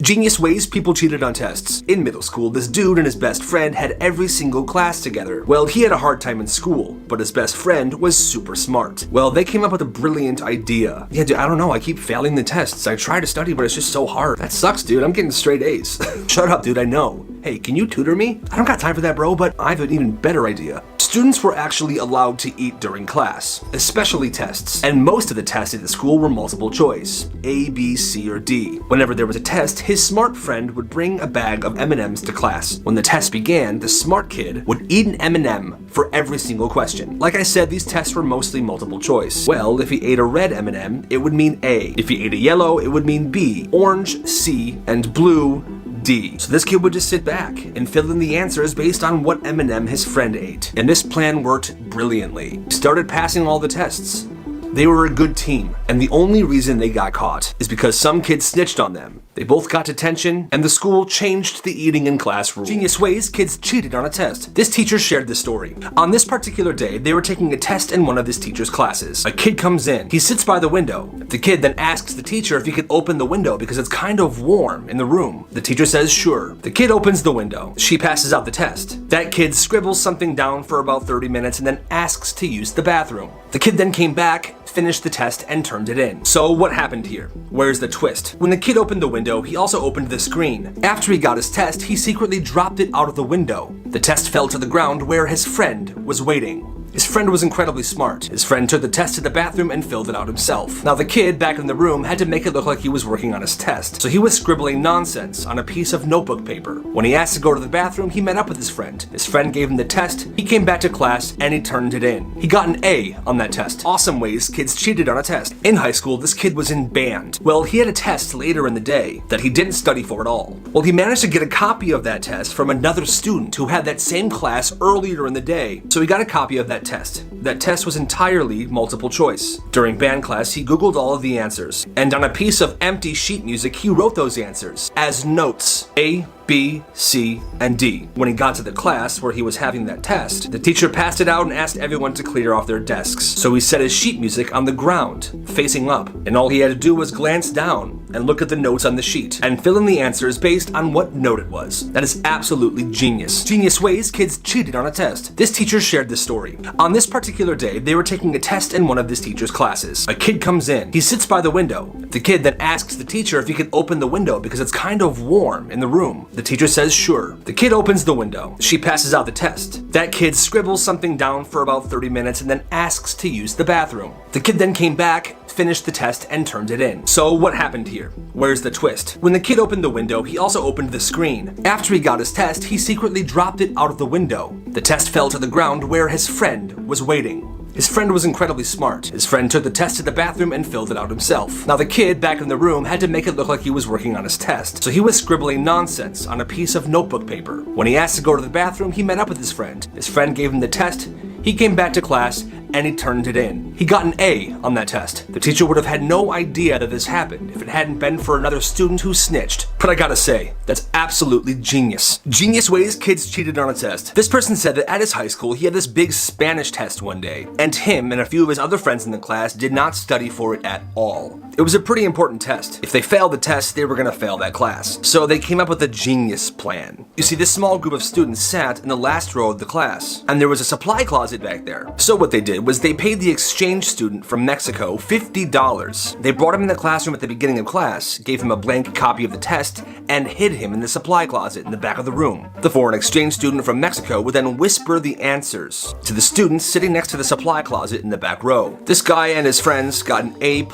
Genius ways people cheated on tests. In middle school, this dude and his best friend had every single class together. Well, he had a hard time in school, but his best friend was super smart. Well, they came up with a brilliant idea. Yeah, dude, I don't know, I keep failing the tests. I try to study, but it's just so hard. That sucks, dude, I'm getting straight A's. Shut up, dude, I know. Hey, can you tutor me? I don't got time for that, bro, but I have an even better idea. Students were actually allowed to eat during class, especially tests, and most of the tests at the school were multiple choice, A, B, C, or D. Whenever there was a test, his smart friend would bring a bag of M&Ms to class. When the test began, the smart kid would eat an M&M for every single question. Like I said, these tests were mostly multiple choice. Well, if he ate a red M&M, it would mean A. If he ate a yellow, it would mean B. Orange, C, and blue, D. So this kid would just sit back and fill in the answers based on what M&M his friend ate. And this plan worked brilliantly. He started passing all the tests. They were a good team, and the only reason they got caught is because some kids snitched on them. They both got detention, and the school changed the eating in class rule. Genius ways kids cheated on a test. This teacher shared this story. On this particular day, they were taking a test in one of this teacher's classes. A kid comes in. He sits by the window. The kid then asks the teacher if he could open the window because it's kind of warm in the room. The teacher says sure. The kid opens the window. She passes out the test. That kid scribbles something down for about 30 minutes and then asks to use the bathroom. The kid then came back, finished the test, and turned it in. So what happened here? Where's the twist? When the kid opened the window, he also opened the screen. After he got his test, he secretly dropped it out of the window. The test fell to the ground where his friend was waiting. His friend was incredibly smart. His friend took the test to the bathroom and filled it out himself. Now the kid back in the room had to make it look like he was working on his test, so he was scribbling nonsense on a piece of notebook paper. When he asked to go to the bathroom, he met up with his friend. His friend gave him the test, he came back to class, and he turned it in. He got an A on that test. Awesome ways kids cheated on a test. In high school, this kid was in band. Well, he had a test later in the day that he didn't study for at all. Well, he managed to get a copy of that test from another student who had that same class earlier in the day, so he got a copy of that test. That test was entirely multiple choice. During band class, he Googled all of the answers, and on a piece of empty sheet music, he wrote those answers as notes. A, B, C, and D. When he got to the class where he was having that test, the teacher passed it out and asked everyone to clear off their desks. So he set his sheet music on the ground, facing up, and all he had to do was glance down and look at the notes on the sheet and fill in the answers based on what note it was. That is absolutely genius. Genius ways kids cheated on a test. This teacher shared this story. On this particular day, they were taking a test in one of this teacher's classes. A kid comes in. He sits by the window. The kid then asks the teacher if he could open the window because it's kind of warm in the room. The teacher says sure. The kid opens the window. She passes out the test. That kid scribbles something down for about 30 minutes and then asks to use the bathroom. The kid then came back, finished the test, and turned it in. So what happened here? Where's the twist? When the kid opened the window, he also opened the screen. After he got his test, he secretly dropped it out of the window. The test fell to the ground where his friend was waiting. His friend was incredibly smart. His friend took the test to the bathroom and filled it out himself. Now the kid back in the room had to make it look like he was working on his test, so he was scribbling nonsense on a piece of notebook paper. When he asked to go to the bathroom, he met up with his friend. His friend gave him the test, he came back to class, and he turned it in. He got an A on that test. The teacher would have had no idea that this happened if it hadn't been for another student who snitched. But I gotta say, that's absolutely genius. Genius ways kids cheated on a test. This person said that at his high school, he had this big Spanish test one day, and him and a few of his other friends in the class did not study for it at all. It was a pretty important test. If they failed the test, they were gonna fail that class. So they came up with a genius plan. You see, this small group of students sat in the last row of the class, and there was a supply closet back there. So what they did was they paid the exchange student from Mexico $50. They brought him in the classroom at the beginning of class, gave him a blank copy of the test, and hid him in the supply closet in the back of the room. The foreign exchange student from Mexico would then whisper the answers to the students sitting next to the supply closet in the back row. This guy and his friends got an A+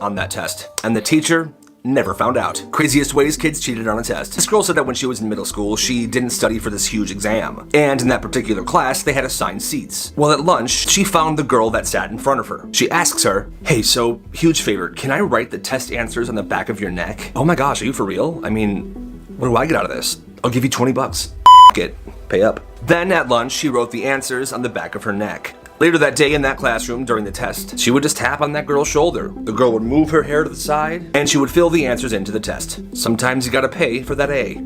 on that test, and the teacher never found out. Craziest ways kids cheated on a test. This girl said that when she was in middle school, she didn't study for this huge exam. And in that particular class, they had assigned seats. Well, at lunch, she found the girl that sat in front of her. She asks her, "Hey, so, huge favor, can I write the test answers on the back of your neck?" "Oh my gosh, are you for real? I mean, what do I get out of this? I'll give you 20 bucks. It. Pay up." Then at lunch, she wrote the answers on the back of her neck. Later that day in that classroom during the test, she would just tap on that girl's shoulder. The girl would move her hair to the side, and she would fill the answers into the test. Sometimes you gotta pay for that A.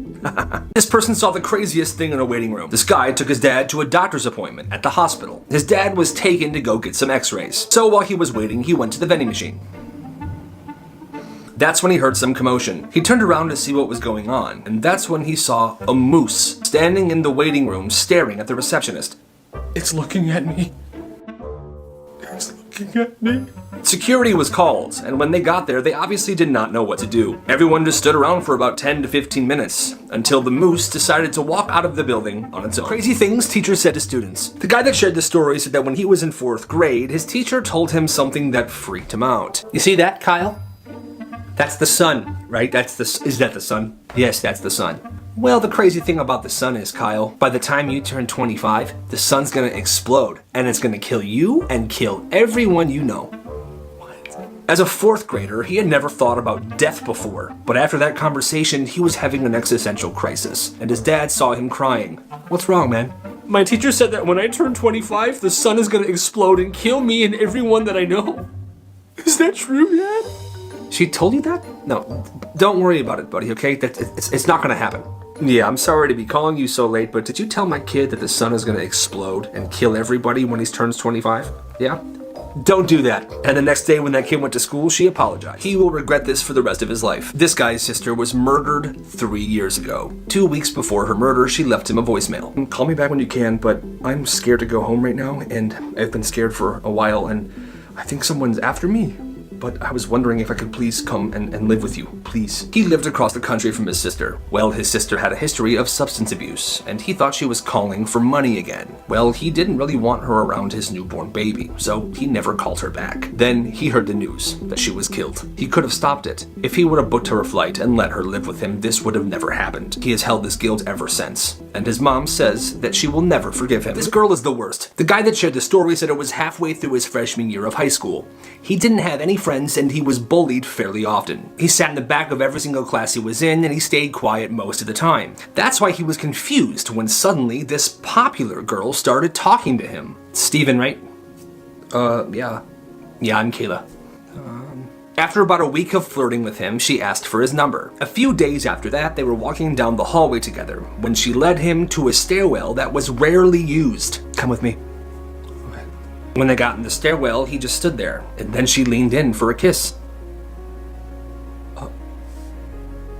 This person saw the craziest thing in a waiting room. This guy took his dad to a doctor's appointment at the hospital. His dad was taken to go get some x-rays. So while he was waiting, he went to the vending machine. That's when he heard some commotion. He turned around to see what was going on, and that's when he saw a moose standing in the waiting room staring at the receptionist. It's looking at me. It's looking at me. Security was called, and when they got there, they obviously did not know what to do. Everyone just stood around for about 10 to 15 minutes, until the moose decided to walk out of the building on its own. Crazy things teachers said to students. The guy that shared the story said that when he was in 4th grade, his teacher told him something that freaked him out. You see that, Kyle? That's the sun, right? Is that the sun? Yes, that's the sun. Well, the crazy thing about the sun is, Kyle, by the time you turn 25, the sun's gonna explode, and it's gonna kill you and kill everyone you know. As a 4th grader, he had never thought about death before, but after that conversation, he was having an existential crisis, and his dad saw him crying. What's wrong, man? My teacher said that when I turn 25, the sun is gonna explode and kill me and everyone that I know. Is that true, Dad? She told you that? No, don't worry about it, buddy, okay? It's not gonna happen. Yeah, I'm sorry to be calling you so late, but did you tell my kid that the sun is gonna explode and kill everybody when he turns 25? Yeah? Don't do that. And the next day when that kid went to school, she apologized. He will regret this for the rest of his life. This guy's sister was murdered 3 years ago. 2 weeks before her murder, she left him a voicemail. Call me back when you can, but I'm scared to go home right now, and I've been scared for a while, and I think someone's after me. But I was wondering if I could please come and live with you, please. He lived across the country from his sister. Well, his sister had a history of substance abuse, and he thought she was calling for money again. Well, he didn't really want her around his newborn baby, so he never called her back. Then he heard the news that she was killed. He could have stopped it. If he would have booked her a flight and let her live with him, this would have never happened. He has held this guilt ever since, and his mom says that she will never forgive him. This girl is the worst. The guy that shared the story said it was halfway through his freshman year of high school. He didn't have any friends, and he was bullied fairly often. He sat in the back of every single class he was in, and he stayed quiet most of the time. That's why he was confused when suddenly this popular girl started talking to him. Steven, right? Yeah. Yeah, I'm Kayla. After about a week of flirting with him, she asked for his number. A few days after that, they were walking down the hallway together when she led him to a stairwell that was rarely used. Come with me. When they got in the stairwell, he just stood there, and then she leaned in for a kiss.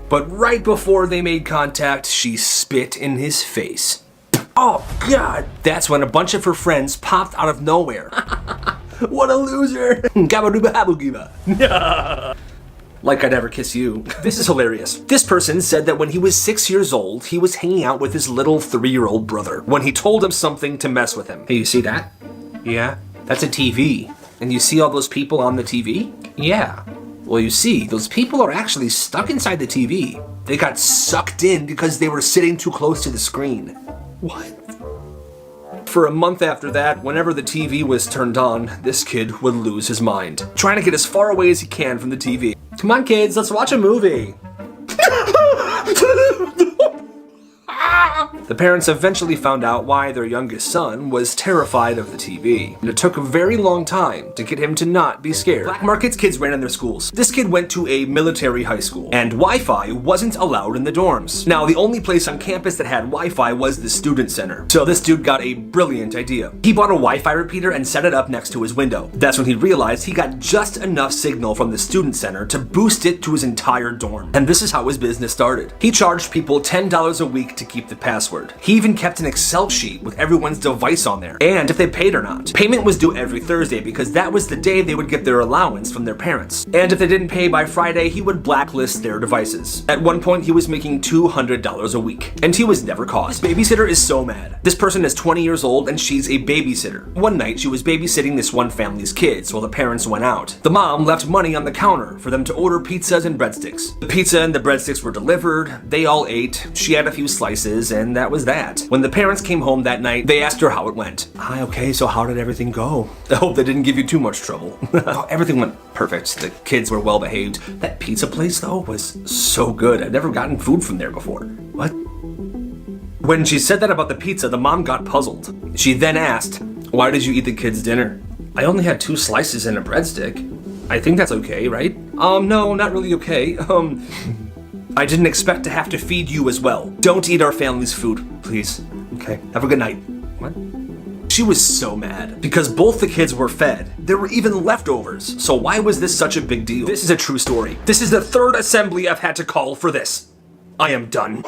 But right before they made contact, she spit in his face. Oh, God! That's when a bunch of her friends popped out of nowhere. What a loser! Like I'd ever kiss you. This is hilarious. This person said that when he was 6 years old, he was hanging out with his little 3-year-old brother when he told him something to mess with him. Hey, you see that? Yeah, that's a TV. And you see all those people on the TV? Yeah. Well, you see, those people are actually stuck inside the TV. They got sucked in because they were sitting too close to the screen. What? For a month after that, whenever the TV was turned on, this kid would lose his mind, trying to get as far away as he can from the TV. Come on, kids, let's watch a movie. The parents eventually found out why their youngest son was terrified of the TV, and it took a very long time to get him to not be scared. Black markets kids ran in their schools. This kid went to a military high school, and Wi-Fi wasn't allowed in the dorms. Now, the only place on campus that had Wi-Fi was the student center. So this dude got a brilliant idea. He bought a Wi-Fi repeater and set it up next to his window. That's when he realized he got just enough signal from the student center to boost it to his entire dorm. And this is how his business started. He charged people $10 a week to keep the password. He even kept an Excel sheet with everyone's device on there, and if they paid or not. Payment was due every Thursday because that was the day they would get their allowance from their parents. And if they didn't pay by Friday, he would blacklist their devices. At one point, he was making $200 a week, and he was never caught. This babysitter is so mad. This person is 20 years old, and she's a babysitter. One night, she was babysitting this one family's kids while the parents went out. The mom left money on the counter for them to order pizzas and breadsticks. The pizza and the breadsticks were delivered, they all ate, she had a few slices, and that was that. When the parents came home that night, they asked her how it went. Hi, okay, so how did everything go? I hope they didn't give you too much trouble. Oh, everything went perfect. The kids were well behaved. That pizza place, though, was so good. I'd never gotten food from there before. What? When she said that about the pizza, the mom got puzzled. She then asked, why did you eat the kids' dinner? I only had 2 slices and a breadstick. I think that's okay, right? No, not really okay. I didn't expect to have to feed you as well. Don't eat our family's food, please. Okay, have a good night. What? She was so mad because both the kids were fed. There were even leftovers. So why was this such a big deal? This is a true story. This is the third assembly I've had to call for this. I am done.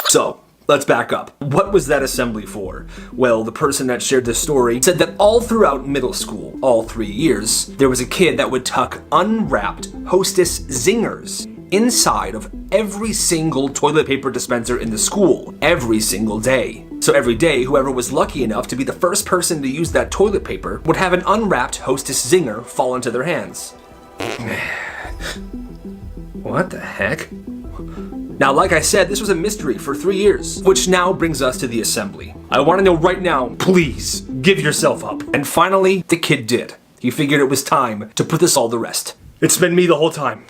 So, let's back up. What was that assembly for? Well, the person that shared this story said that all throughout middle school, all 3 years, there was a kid that would tuck unwrapped Hostess zingers inside of every single toilet paper dispenser in the school, every single day. So every day, whoever was lucky enough to be the first person to use that toilet paper would have an unwrapped Hostess zinger fall into their hands. What the heck? Now, like I said, this was a mystery for 3 years, which now brings us to the assembly. I want to know right now, please, give yourself up. And finally, the kid did. He figured it was time to put this all to rest. It's been me the whole time.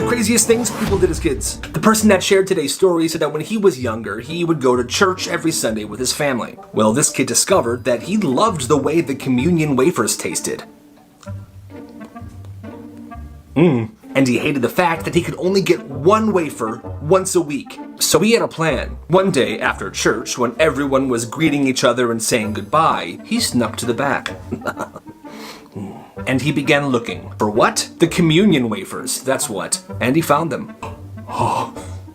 Craziest things people did as kids. The person that shared today's story said that when he was younger, he would go to church every Sunday with his family. Well, this kid discovered that he loved the way the communion wafers tasted. And he hated the fact that he could only get one wafer once a week. So he had a plan. One day after church, when everyone was greeting each other and saying goodbye, he snuck to the back. And he began looking. For what? The communion wafers, that's what. And he found them.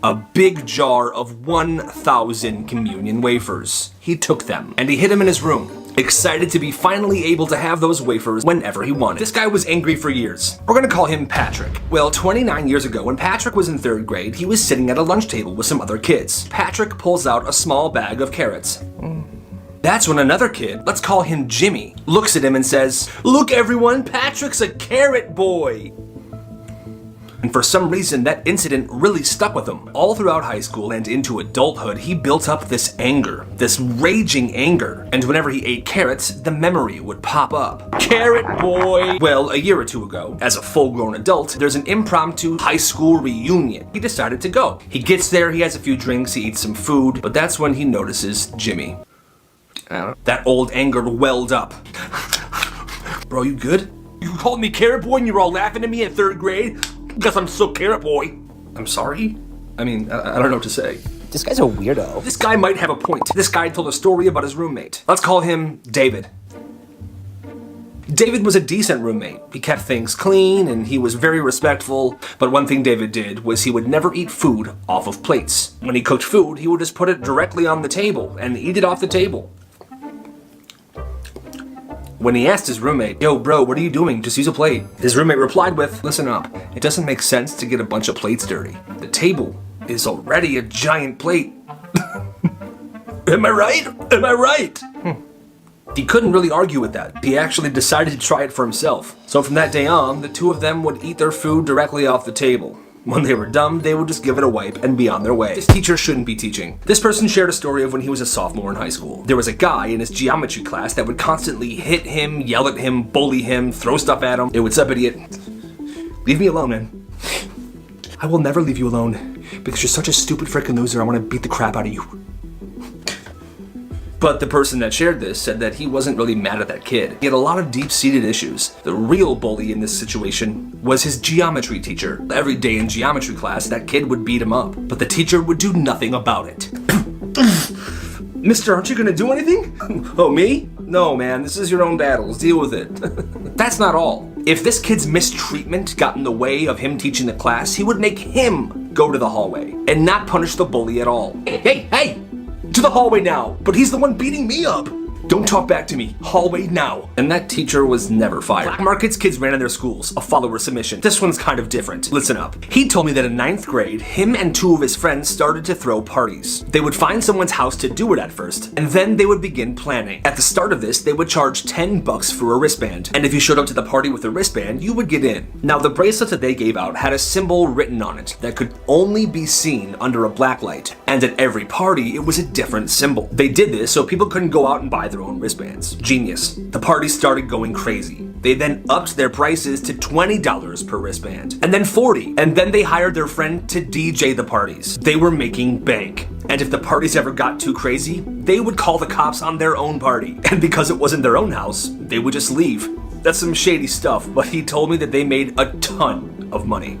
A big jar of 1,000 communion wafers. He took them, and he hid them in his room, excited to be finally able to have those wafers whenever he wanted. This guy was angry for years. We're gonna call him Patrick. Well, 29 years ago, when Patrick was in 3rd grade, he was sitting at a lunch table with some other kids. Patrick pulls out a small bag of carrots. That's when another kid, let's call him Jimmy, looks at him and says, "Look everyone, Patrick's a carrot boy." And for some reason, that incident really stuck with him. All throughout high school and into adulthood, he built up this anger, this raging anger. And whenever he ate carrots, the memory would pop up. Carrot boy! Well, a year or two ago, as a full-grown adult, there's an impromptu high school reunion. He decided to go. He gets there, he has a few drinks, he eats some food, but that's when he notices Jimmy. That old anger welled up. Bro, you good? You called me carrot boy and you were all laughing at me in 3rd grade? Guess I'm so carrot boy. I'm sorry? I mean, I don't know what to say. This guy's a weirdo. This guy might have a point. This guy told a story about his roommate. Let's call him David. David was a decent roommate. He kept things clean and he was very respectful, but one thing David did was he would never eat food off of plates. When he cooked food, he would just put it directly on the table and eat it off the table. When he asked his roommate, "Yo bro, what are you doing? Just use a plate." His roommate replied with, "Listen up, it doesn't make sense to get a bunch of plates dirty. The table is already a giant plate." Am I right? Am I right? He couldn't really argue with that. He actually decided to try it for himself. So from that day on, the two of them would eat their food directly off the table. When they were done, they would just give it a wipe and be on their way. This teacher shouldn't be teaching. This person shared a story of when he was a sophomore in high school. There was a guy in his geometry class that would constantly hit him, yell at him, bully him, throw stuff at him. Hey, what's up, idiot? Leave me alone, man. I will never leave you alone because you're such a stupid freaking loser. I want to beat the crap out of you. But the person that shared this said that he wasn't really mad at that kid. He had a lot of deep-seated issues. The real bully in this situation was his geometry teacher. Every day in geometry class, that kid would beat him up, but the teacher would do nothing about it. Mister, aren't you gonna do anything? Oh, me? No, man, this is your own battles. Deal with it. That's not all. If this kid's mistreatment got in the way of him teaching the class, he would make him go to the hallway and not punish the bully at all. Hey! To the hallway now! But he's the one beating me up! Don't talk back to me. Hallway now. And that teacher was never fired. Black markets kids ran in their schools, a follower submission. This one's kind of different. Listen up. He told me that in 9th grade, him and 2 of his friends started to throw parties. They would find someone's house to do it at first, and then they would begin planning. At the start of this, they would charge $10 for a wristband, and if you showed up to the party with a wristband, you would get in. Now, the bracelets that they gave out had a symbol written on it that could only be seen under a black light, and at every party, it was a different symbol. They did this so people couldn't go out and buy their own wristbands. Genius. The party started going crazy. They then upped their prices to $20 per wristband, and then $40, and then they hired their friend to DJ the parties. They were making bank. And if the parties ever got too crazy, they would call the cops on their own party. And because it wasn't their own house, they would just leave. That's some shady stuff, but he told me that they made a ton of money.